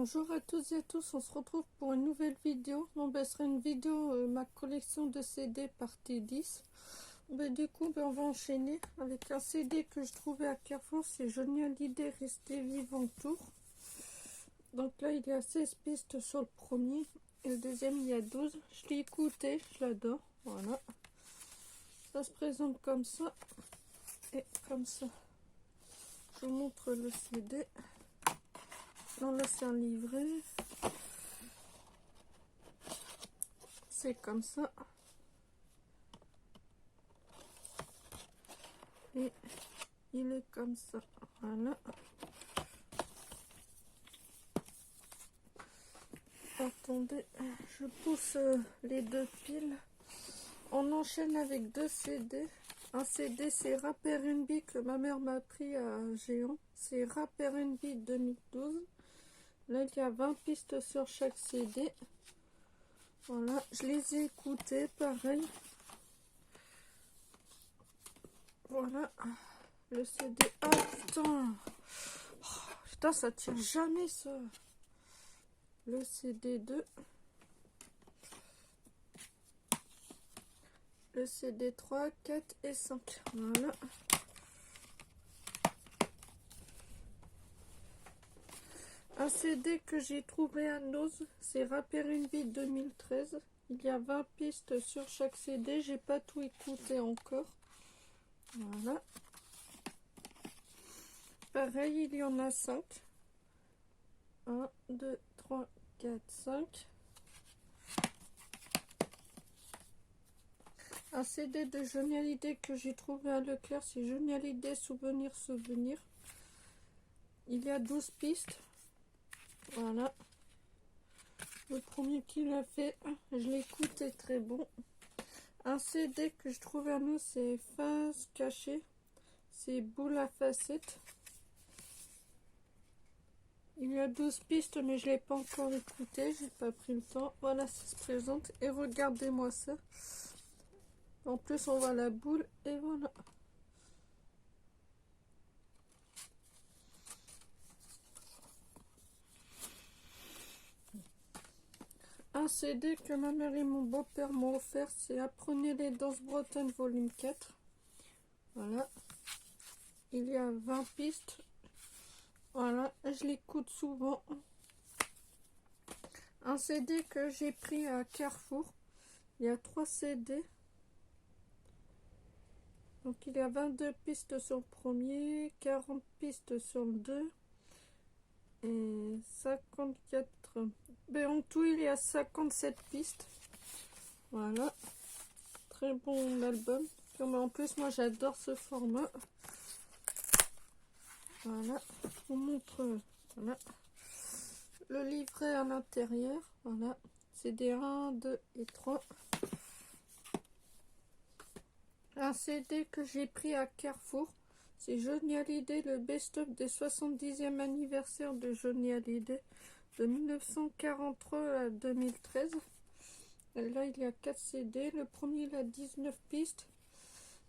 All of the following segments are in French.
Bonjour à toutes et à tous, on se retrouve pour une nouvelle vidéo. Bon, ce sera une vidéo, ma collection de CD partie 10. Du coup, on va enchaîner avec un CD que je trouvais à Carrefour, c'est Johnny Hallyday, Rester vivant tour. Donc là, il y a 16 pistes sur le premier, et le deuxième, il y a 12. Je l'ai écouté, je l'adore, voilà. Ça se présente comme ça, et comme ça. Je vous montre le CD. Non, là, c'est un livret. C'est comme ça. Et il est comme ça. Voilà. Attendez, je pousse les deux piles. On enchaîne avec deux CD. Un CD, c'est Rap R&B que ma mère m'a pris à Géant. C'est Rap R&B 2012. Là, il y a 20 pistes sur chaque CD. Voilà, je les ai écoutées, pareil. Voilà, le CD. Ah, putain! Oh, putain, ça tient jamais, ça. Le CD 2. Le CD 3, 4 et 5. Voilà. Un CD que j'ai trouvé à Nose, c'est Rap R&B 2013. Il y a 20 pistes sur chaque CD. J'ai pas tout écouté encore. Voilà. Pareil, il y en a 5. 1, 2, 3, 4, 5. Un CD de Johnny Hallyday que j'ai trouvé à Leclerc, c'est Johnny Hallyday Souvenir Souvenir. Il y a 12 pistes. Voilà. Le premier qu'il a fait, je l'écoute, c'est très bon. Un CD que je trouve à nous, c'est Face Cachée. C'est Boule à facettes. Il y a 12 pistes, mais je ne l'ai pas encore écouté. J'ai pas pris le temps. Voilà, ça se présente. Et regardez-moi ça. En plus, on voit la boule. Et voilà. Un CD que ma mère et mon beau-père m'ont offert, c'est Apprenez les danses bretonnes volume 4. Voilà. Il y a 20 pistes. Voilà, je l'écoute souvent. Un CD que j'ai pris à Carrefour. Il y a 3 CD. Donc il y a 22 pistes sur le premier, 40 pistes sur le 2 et 54. Mais en tout, il y a 57 pistes. Voilà. Très bon album. En plus, moi, j'adore ce format. Voilà. Je vous montre voilà. Le livret à l'intérieur. Voilà. CD 1, 2 et 3. Un CD que j'ai pris à Carrefour. C'est Johnny Hallyday, le best-of des 70e anniversaire de Johnny Hallyday. De 1943 à 2013. Et là, il y a 4 CD. Le premier, il a 19 pistes.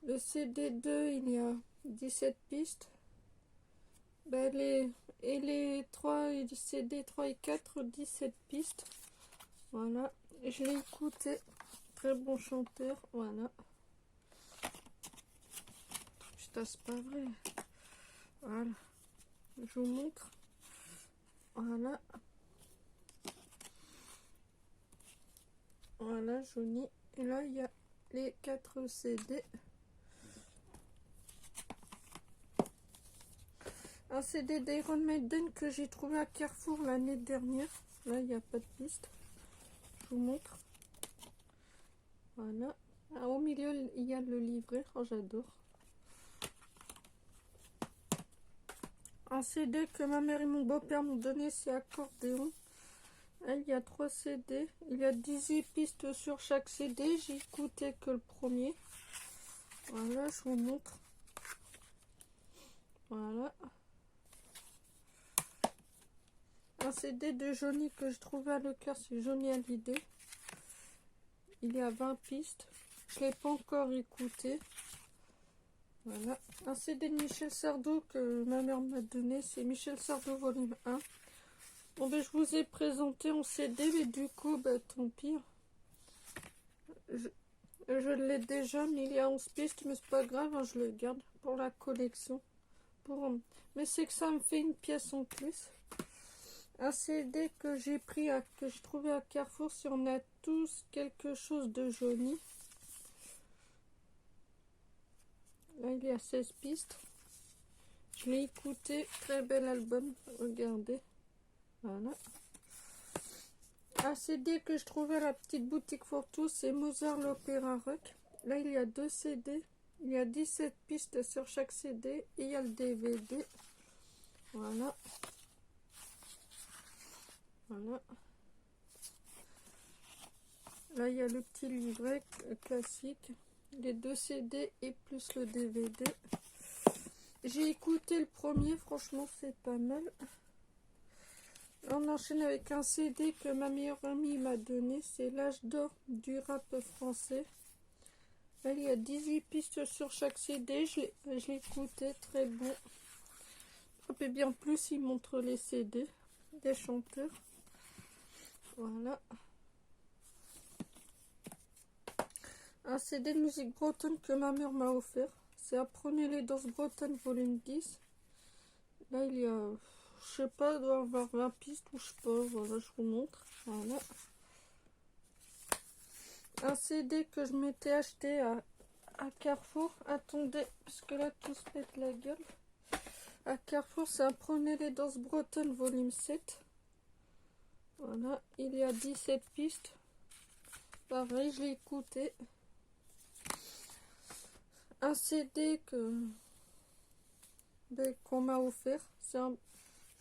Le CD 2, il y a 17 pistes. Les 3, CD 3 et 4, 17 pistes. Voilà. Je l'ai écouté. Très bon chanteur. Voilà. Putain, c'est pas vrai. Voilà. Je vous montre. Voilà. Voilà, Johnny. Et là, il y a les 4 CD. Un CD d'Iron Maiden que j'ai trouvé à Carrefour l'année dernière. Là, il n'y a pas de piste. Je vous montre. Voilà. Ah, au milieu, il y a le livret. Oh, j'adore. Un CD que ma mère et mon beau-père m'ont donné, c'est Accordéon. Il y a 3 CD. Il y a 18 pistes sur chaque CD. J'ai écouté que le premier. Voilà, je vous montre. Voilà. Un CD de Johnny que je trouvais à Leclerc, c'est Johnny Hallyday. Il y a 20 pistes. Je ne l'ai pas encore écouté. Voilà. Un CD de Michel Sardou que ma mère m'a donné, c'est Michel Sardou volume 1. Bon ben je vous ai présenté en CD, mais du coup bah tant pis. Je l'ai déjà, mais il y a 11 pistes, mais c'est pas grave, hein, je le garde pour la collection. Mais c'est que ça me fait une pièce en plus. Un CD que j'ai pris, que j'ai trouvé à Carrefour, si on a tous quelque chose de joli. Là, il y a 16 pistes. Je l'ai écouté, très bel album, regardez. Voilà. Un CD que je trouvais à la petite boutique Fortous, c'est Mozart l'Opéra Rock. Là, il y a 2 CD. Il y a 17 pistes sur chaque CD et il y a le DVD. Voilà. Voilà. Là, il y a le petit livret classique. Les 2 CD et plus le DVD. J'ai écouté le premier, franchement, c'est pas mal. On enchaîne avec un CD que ma meilleure amie m'a donné. C'est l'âge d'or du rap français. Là, il y a 18 pistes sur chaque CD. Je l'ai écouté, très bon. Et bien plus, il montre les CD des chanteurs. Voilà. Un CD de musique bretonne que ma mère m'a offert. C'est Apprenez les danses bretonnes volume 10. Là, il y a, je sais pas, il doit y avoir 20 pistes ou je sais pas. Voilà, je vous montre. Voilà. Un CD que je m'étais acheté à Carrefour. Attendez, parce que là, tout se pète la gueule. À Carrefour, c'est Apprenez les danses bretonnes volume 7. Voilà, il y a 17 pistes. Pareil, je l'ai écouté. Un CD qu'on m'a offert. Je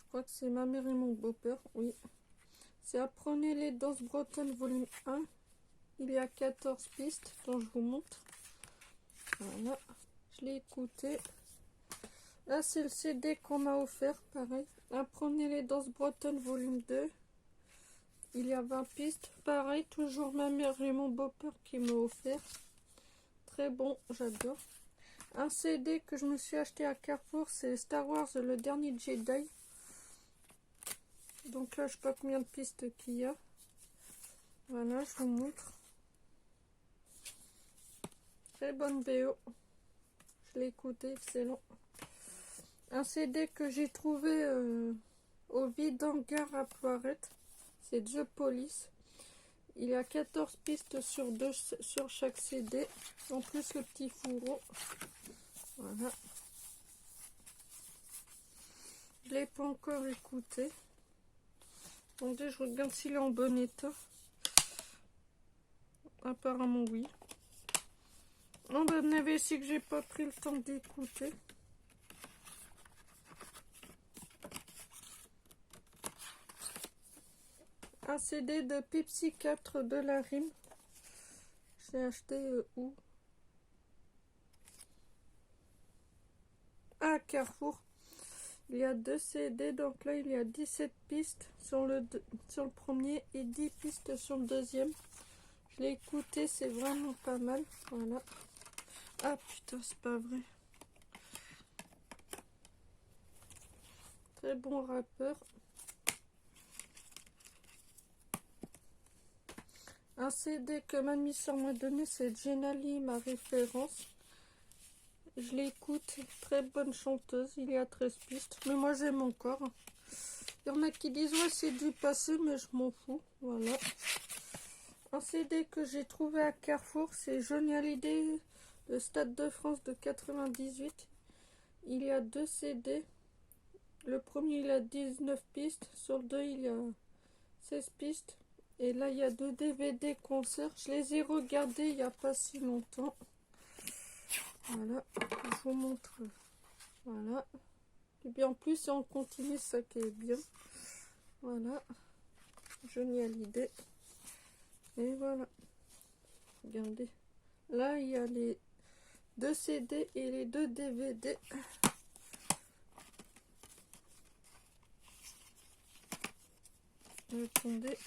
crois que c'est ma mère et mon beau-père. Oui. C'est Apprenez les danses bretonnes volume 1. Il y a 14 pistes dont je vous montre. Voilà. Je l'ai écouté. Là, c'est le CD qu'on m'a offert. Pareil. Apprenez les danses bretonnes volume 2. Il y a 20 pistes. Pareil, toujours ma mère et mon beau-père qui m'ont offert. Très bon, j'adore. Un CD que je me suis acheté à Carrefour, c'est Star Wars, le dernier Jedi. Donc là, je sais pas combien de pistes qu'il y a. Voilà, je vous montre. Très bonne BO. Je l'ai écouté, excellent. Un CD que j'ai trouvé au vide hangar à Poirette. C'est The Police. Il y a 14 pistes sur chaque CD. En plus, le petit fourreau. Voilà. Je l'ai pas encore écouté. Attendez, je regarde s'il est en bon état. Apparemment, oui. Non, ben, il y avait ici que j'ai pas pris le temps d'écouter. Un CD de Pepsi 4 de la Rime. J'ai acheté où? À Carrefour. Il y a 2 CD, donc là il y a 17 pistes sur le premier et 10 pistes sur le deuxième. Je l'ai écouté, c'est vraiment pas mal. Voilà. Ah putain, c'est pas vrai. Très bon rappeur. Un CD que ma soeur m'a donné, c'est Jenali, ma référence. Je l'écoute, très bonne chanteuse, il y a 13 pistes, mais moi j'aime encore. Il y en a qui disent ouais c'est du passé, mais je m'en fous, voilà. Un CD que j'ai trouvé à Carrefour, c'est Johnny Hallyday, le Stade de France de 98. Il y a 2 CD. Le premier il a 19 pistes, sur le 2 il y a 16 pistes. Et là il y a 2 DVD concerts, je les ai regardés il n'y a pas si longtemps. Voilà, je vous montre. Voilà. Et bien en plus, on continue, ça qui est bien. Voilà. Johnny Hallyday. Et voilà. Regardez. Là, il y a les 2 CD et les 2 DVD. Attendez.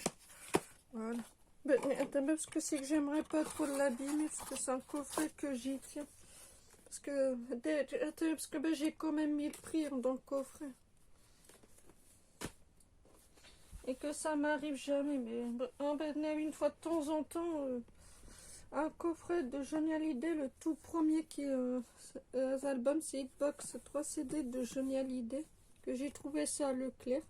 Voilà. Mais attendez, parce que c'est que j'aimerais pas trop l'abîmer, parce que c'est un coffret que j'y tiens. Parce que j'ai quand même mis le prix dans le coffret. et que ça m'arrive jamais. Mais une fois de temps en temps, un coffret de Johnny Hallyday, le tout premier qui est album, c'est Hitbox 3 CD de Johnny Hallyday, que j'ai trouvé ça à Leclerc.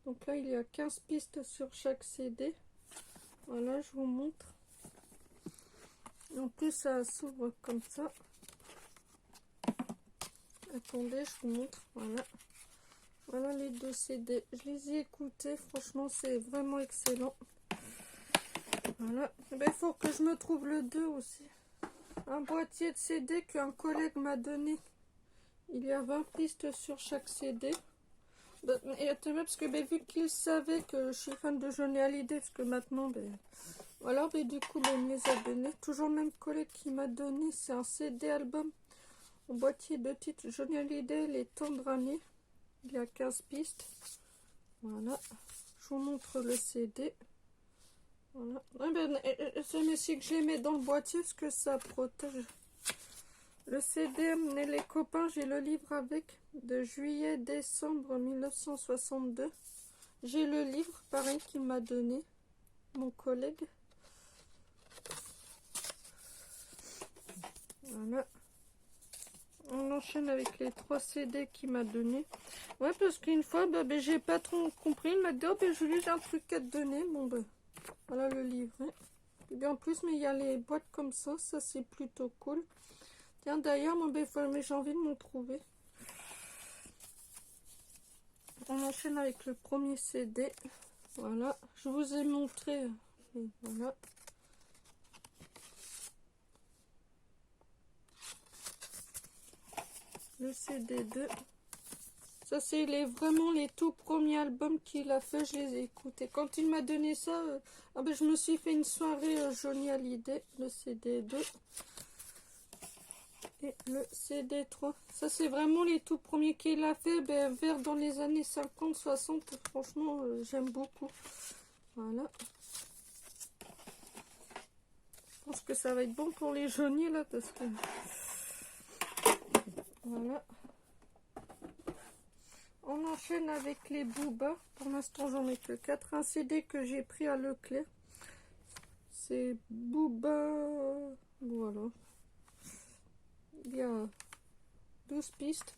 Donc là, il y a 15 pistes sur chaque CD. Voilà, je vous montre. En plus, ça s'ouvre comme ça. Attendez, je vous montre. Voilà. Voilà les 2 CD. Je les ai écoutés. Franchement, c'est vraiment excellent. Voilà. Il faut que je me trouve le 2 aussi. Un boîtier de CD qu'un collègue m'a donné. Il y a 20 pistes sur chaque CD. Et attendez, parce que vu qu'il savait que je suis fan de Johnny Hallyday, parce que maintenant, voilà, du coup, il me les a donnés. Toujours le même collègue qui m'a donné, c'est un CD album en boîtier de titre Johnny Hallyday, Les Tendres Années. Il y a 15 pistes. Voilà, je vous montre le CD. Voilà. C'est mieux si que je les mets dans le boîtier parce que ça protège. Le CD et les copains, j'ai le livre avec de juillet-décembre 1962. J'ai le livre, pareil, qu'il m'a donné, mon collègue. Voilà. On enchaîne avec les 3 CD qu'il m'a donné. Ouais, parce qu'une fois, j'ai pas trop compris. Il m'a dit, oh, Julie, j'ai un truc à te donner. Bon, voilà le livret. Et bien en plus, mais il y a les boîtes comme ça c'est plutôt cool. Tiens, d'ailleurs, mais j'ai envie de m'en trouver. On enchaîne avec le premier CD. Voilà, je vous ai montré. Et voilà. Le CD 2. Ça, c'est vraiment les tout premiers albums qu'il a fait. Je les ai écoutés. Quand il m'a donné ça, je me suis fait une soirée Johnny Hallyday. Le CD 2. Et le CD 3. Ça, c'est vraiment les tout premiers qu'il a fait. Vers dans les années 50-60. Franchement, j'aime beaucoup. Voilà. Je pense que ça va être bon pour les Johnny, là, parce que... Voilà. On enchaîne avec les Booba. Pour l'instant, j'en ai que 4. Un CD que j'ai pris à Leclerc. C'est Booba. Voilà. Il y a 12 pistes.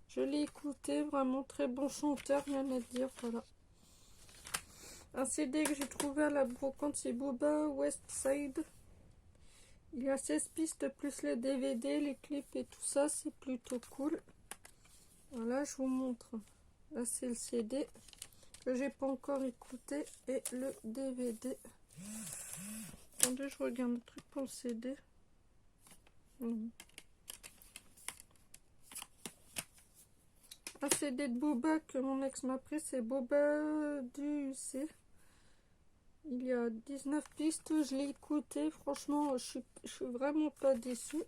Je l'ai écouté. Vraiment très bon chanteur. Rien à dire. Voilà. Un CD que j'ai trouvé à la brocante, c'est Booba West Side. Il y a 16 pistes plus les DVD, les clips et tout ça. C'est plutôt cool. Voilà, je vous montre. Là, c'est le CD que j'ai pas encore écouté et le DVD. Attendez, je regarde le truc pour le CD. Un CD de Booba que mon ex m'a pris, c'est Booba du UC. Il y a 19 pistes, je l'ai écouté. Franchement, je suis vraiment pas déçue.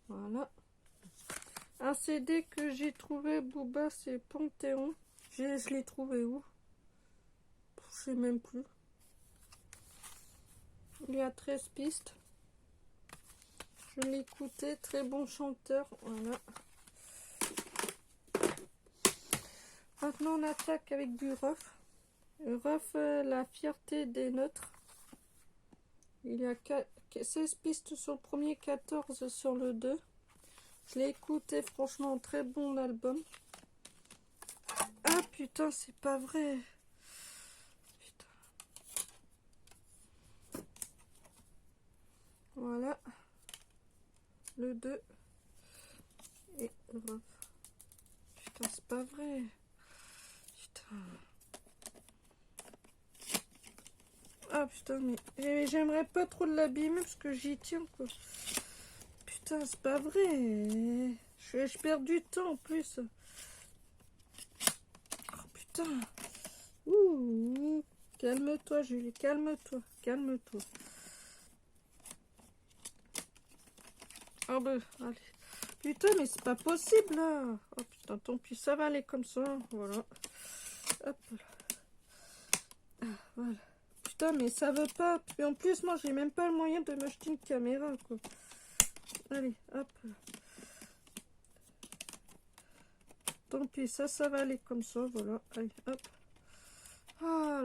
Voilà. Un CD que j'ai trouvé, Booba, c'est Panthéon. Je l'ai trouvé où? Je sais même plus. Il y a 13 pistes. Je l'ai écouté, très bon chanteur. Voilà. Maintenant, on attaque avec du Ruff. Ruff, la fierté des nôtres. Il y a 16 pistes sur le premier, 14 sur le 2. Je l'ai écouté, franchement, très bon album. Ah putain, c'est pas vrai. Putain. Voilà. Le 2. Et Ruff. Putain, c'est pas vrai. Putain. Ah putain, mais j'aimerais pas trop l'abîmer parce que j'y tiens, quoi. Putain, c'est pas vrai. Je perds du temps en plus. Oh putain. Ouh. Calme-toi, Julie. Calme-toi. Calme-toi. Ah allez. Putain, mais c'est pas possible là. Oh putain, tant pis, ça va aller comme ça. Voilà. Hop là. Ah, voilà. Putain, mais ça veut pas. Et en plus, moi, j'ai même pas le moyen de m'acheter une caméra, quoi. Allez, hop. Tant pis, ça va aller comme ça, voilà. Allez, hop. Ah,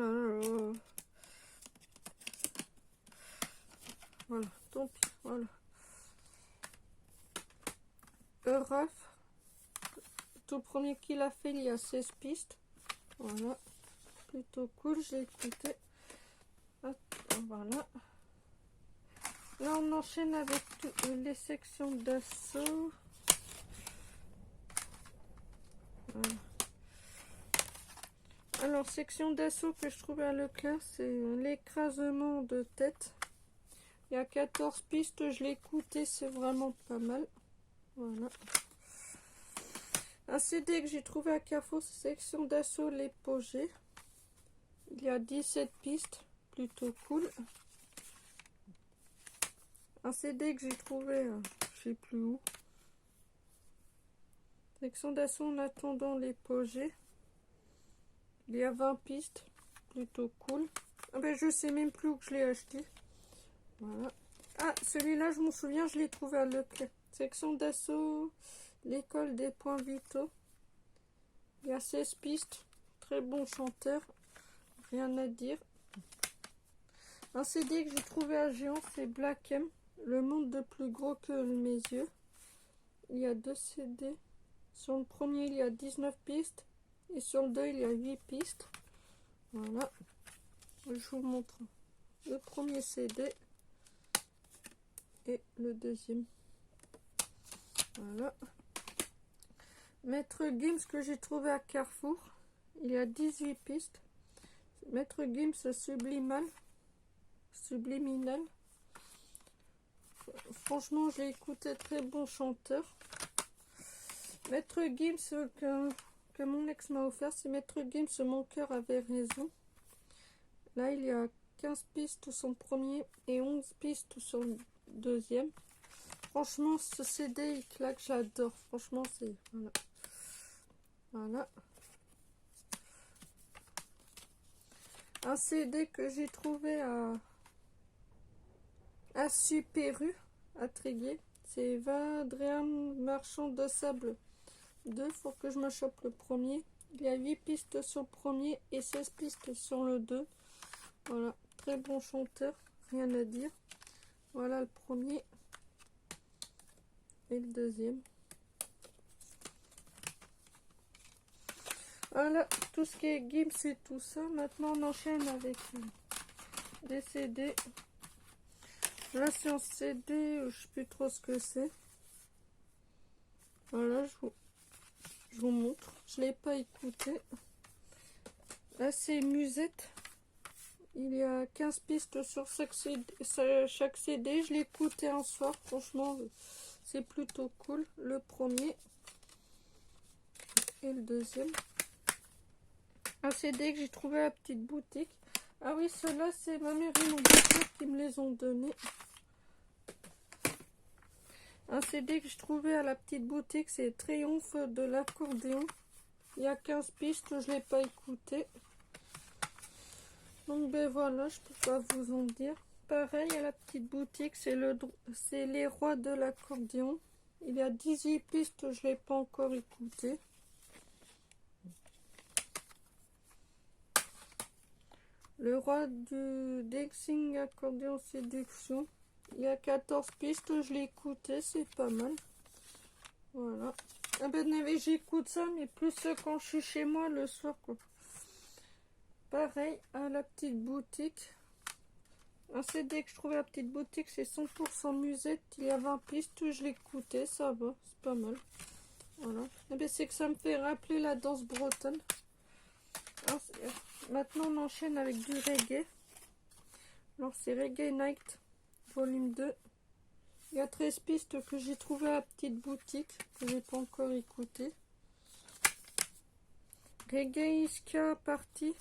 tant pis, voilà. Ruff, tout premier qu'il a fait, il y a 16 pistes. Voilà, plutôt cool, j'ai écouté. Hop, voilà. Là, on enchaîne avec les sections d'assaut. Voilà. Alors, section d'assaut que je trouvais à Leclerc, c'est l'écrasement de tête. Il y a 14 pistes, je l'ai écouté, c'est vraiment pas mal. Voilà. Un CD que j'ai trouvé à Carrefour, c'est section d'assaut l'épogée. Il y a 17 pistes, plutôt cool. Un CD que j'ai trouvé, je sais plus où. Section d'assaut en attendant l'épogée. Il y a 20 pistes, plutôt cool. Ah ben, je sais même plus où que je l'ai acheté. Voilà. Ah, celui-là, je m'en souviens, je l'ai trouvé à Leclerc. Section d'assaut, l'école des points vitaux. Il y a 16 pistes. Très bon chanteur. Rien à dire. Un CD que j'ai trouvé à Géant, c'est Black M. Le monde de plus gros que mes yeux. Il y a 2 CD. Sur le premier, il y a 19 pistes. Et sur le 2, il y a 8 pistes. Voilà. Je vous montre le premier CD. Et le deuxième. Voilà. Maître Gims que j'ai trouvé à Carrefour. Il y a 18 pistes. Maître Gims subliminal. Franchement, j'ai écouté, très bon chanteur. Maître Gims que mon ex m'a offert, c'est Maître Gims, mon cœur avait raison. Là, il y a 15 pistes sur le premier et 11 pistes sur le deuxième. Franchement, ce CD, il claque, j'adore. Franchement, c'est... Voilà. Voilà. Un CD que j'ai trouvé à Super U, à Tréguier. C'est Vadrian Marchand de Sable 2. Faut que je me chope le premier. Il y a 8 pistes sur le premier et 16 pistes sur le 2. Voilà. Très bon chanteur. Rien à dire. Voilà le premier. Et le deuxième. Voilà, tout ce qui est Gims et tout ça. Maintenant, on enchaîne avec des CD. Là, c'est un CD, je sais plus trop ce que c'est. Voilà, je vous montre. Je l'ai pas écouté. Là, c'est Musette. Il y a 15 pistes sur chaque CD. Je l'ai écouté un soir. Franchement, c'est plutôt cool. Le premier et le deuxième. Un CD que j'ai trouvé à la petite boutique. Ah oui, ceux-là, c'est ma mère et mon beau-père qui me les ont donnés. Un CD que j'ai trouvé à la petite boutique, c'est Triomphe de l'accordéon. Il y a 15 pistes, je ne l'ai pas écouté. Donc ben voilà, je peux pas vous en dire. Pareil, à la petite boutique, c'est les rois de l'accordéon. Il y a 18 pistes, je ne l'ai pas encore écouté. Le roi du Dancing Accordéon Séduction. Il y a 14 pistes, je l'ai écouté, c'est pas mal. Voilà. Ah ben, j'écoute ça, mais plus quand je suis chez moi le soir, quoi. Pareil, à la petite boutique. Un CD que je trouvais à la petite boutique, c'est 100% musette. Il y a 20 pistes, je l'ai écouté, ça va, c'est pas mal. Voilà. Ah ben, c'est que ça me fait rappeler la danse bretonne. Maintenant, on enchaîne avec du reggae. Alors, c'est Reggae Night, volume 2. Il y a 13 pistes que j'ai trouvées à la petite boutique, que j'ai pas encore écouté. Reggae Ska Party.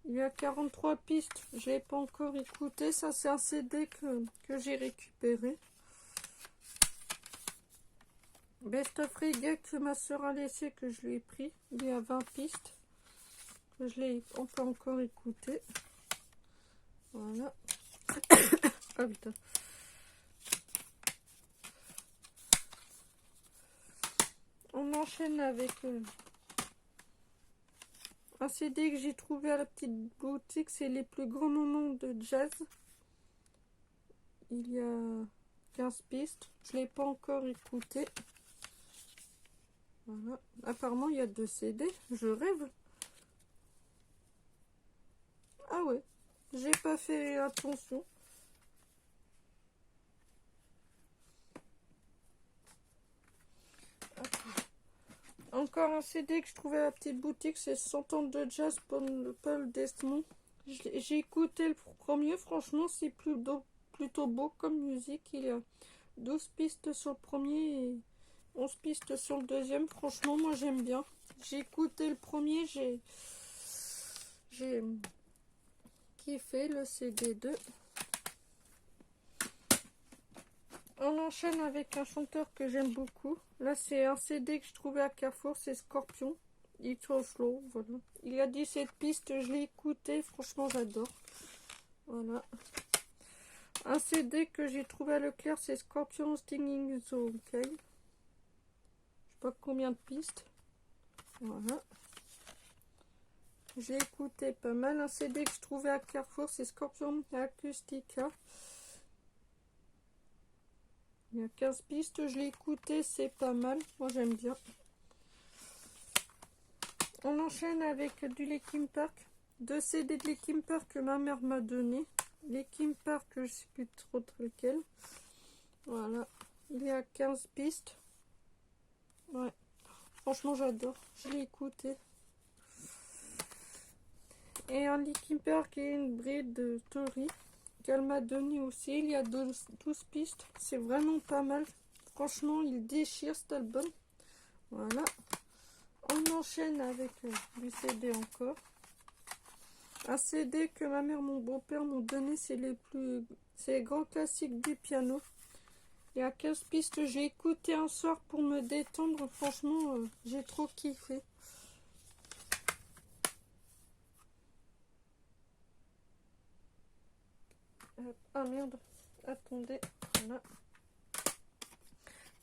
Il y a 43 pistes, je l'ai pas encore écouté. Ça, c'est un CD que j'ai récupéré. Best of Reggae que ma soeur a laissé, que je lui ai pris. Il y a 20 pistes. Que je l'ai pas encore écouté. Voilà. Ah putain. On enchaîne avec un CD que j'ai trouvé à la petite boutique. C'est les plus grands moments de jazz. il y a 15 pistes. Je l'ai pas encore écouté. Voilà. Apparemment, il y a 2 CD. Je rêve. Ah ouais, j'ai pas fait attention. Encore un CD que je trouvais à la petite boutique, c'est 100 ans de jazz Paul Desmond. J'ai écouté le premier, franchement c'est plutôt beau comme musique. Il y a 12 pistes sur le premier et 11 pistes sur le deuxième. Franchement moi j'aime bien. J'ai écouté le premier, j'ai kiffé le CD2. On enchaîne avec un chanteur que j'aime beaucoup. Là, c'est un CD que je trouvais à Carrefour, c'est Scorpion. It's so slow, voilà. Il y a 17 pistes, je l'ai écouté, franchement, j'adore. Voilà. Un CD que j'ai trouvé à Leclerc, c'est Scorpion Stinging the OK. Je sais pas combien de pistes. Voilà. J'ai écouté pas mal. Un CD que je trouvais à Carrefour, c'est Scorpion Acoustica. Il y a 15 pistes, je l'ai écouté, c'est pas mal. Moi j'aime bien. On enchaîne avec du Linkin Park. 2 CD de Linkin Park que ma mère m'a donné. Linkin Park, je sais plus trop lequel. Voilà. Il y a 15 pistes. Ouais. Franchement j'adore. Je l'ai écouté. Et un Linkin Park et une bride de Tori qu'elle m'a donné aussi. Il y a 12 pistes. C'est vraiment pas mal. Franchement, il déchire cet album. Voilà. On enchaîne avec du CD encore. Un CD que ma mère et mon beau-père m'ont donné. C'est les grands classiques du piano. Il y a 15 pistes. J'ai écouté un soir pour me détendre. Franchement, j'ai trop kiffé. Ah merde, attendez, voilà.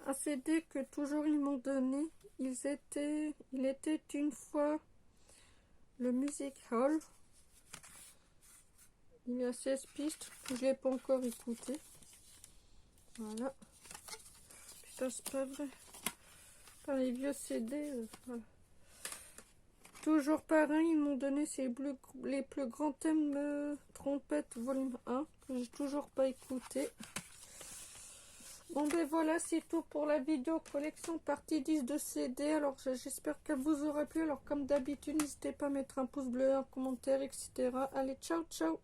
Un CD que toujours ils m'ont donné. Il était une fois le Music Hall. Il y a 16 pistes. Je ne l'ai pas encore écouté. Voilà. Putain, c'est pas vrai. Dans les vieux CD, voilà. Toujours pareil, ils m'ont donné les plus grands thèmes trompette volume 1 que j'ai toujours pas écouté. Bon ben voilà, c'est tout pour la vidéo collection partie 10 de CD. Alors j'espère qu'elle vous aura plu. Alors comme d'habitude, n'hésitez pas à mettre un pouce bleu, un commentaire, etc. Allez, ciao ciao.